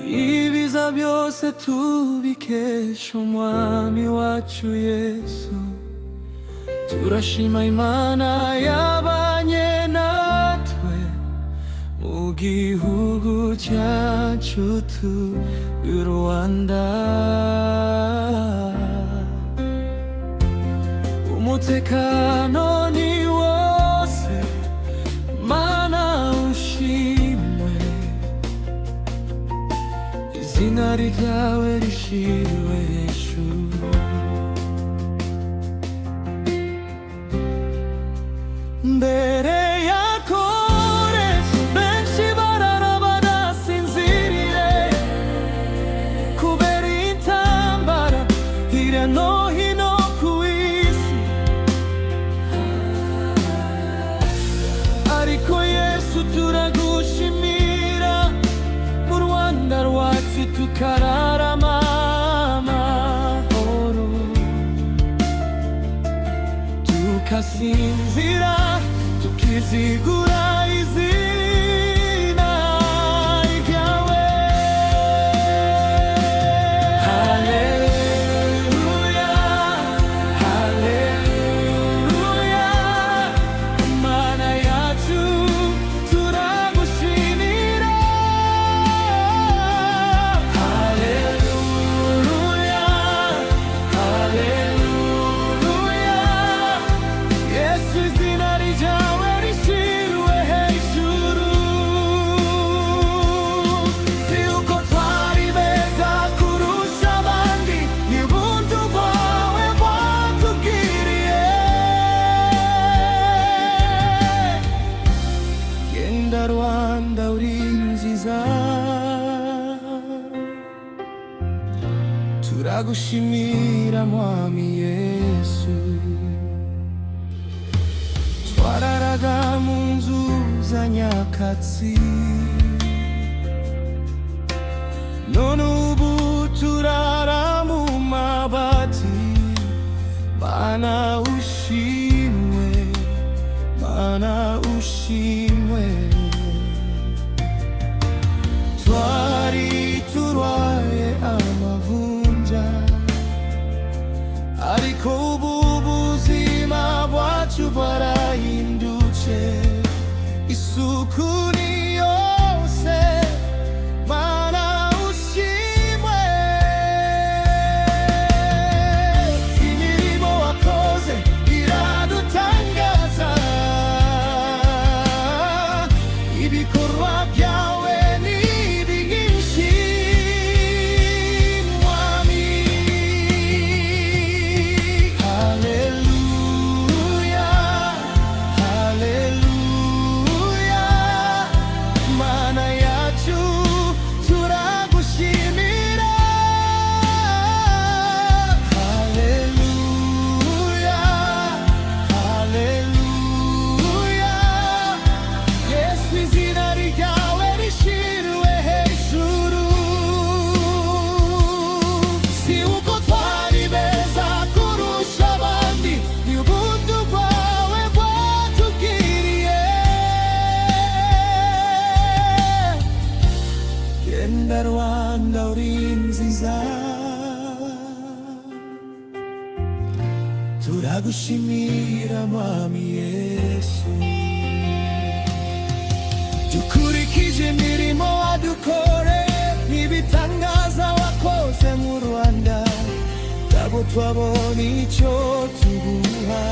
ibiza byose tubikesha umwami wacu Yesu. Turashima Imana yabanye natwe mu gihugu cyacu cy'u Rwanda. Umutekano ni wose, Mana ushimwe, izina ryawe rishimwe hejuru. Mbere ya Koreshi benshi barara badasinziriye kubera intambara hirya no hino ku isi, ariko Yesu turagushimira, mu Rwanda rwacu tukararama amahoro, tukasinzira tukizigura izina ryawe. Haleluya, haleluya, Mana yacu turagushimira. Haleluya, haleluya, Yesu izina ryawe rishimwe hejuru. Si uko twari beza kurusha abandi, ni ubuntu bwawe bwatugiriye. Genda Rwanda uri nziza, turagushimira mwami Yesu. Twararaga mu nzu za nyakatsi, none ubu turara mu mabati. Mana ushimwe, Mana ushimwe. Twari turwaye amavunja, ariko ubu ubuzima bwacu bwarahindutse. Isuku ni yose, Mana ushimwe. Imirimo wakoze iradutangaza, ibikorwa byawe ni byinshi mwami. Haleluya, haleluya, Mana yacu turagushimira. Haleluya, haleluya, Yesu izina ryawe rishimwe hejuru. Si uko twari beza kurusha abandi, ni ubuntu bwawe bwatugiriye. Genda Rwanda uri nziza, turagushimira mwami Yesu. Dukurikije imirimo wadukoreye n'ibitangaza wakoze mu Rwanda, ntabwo twabona icyo tuguha.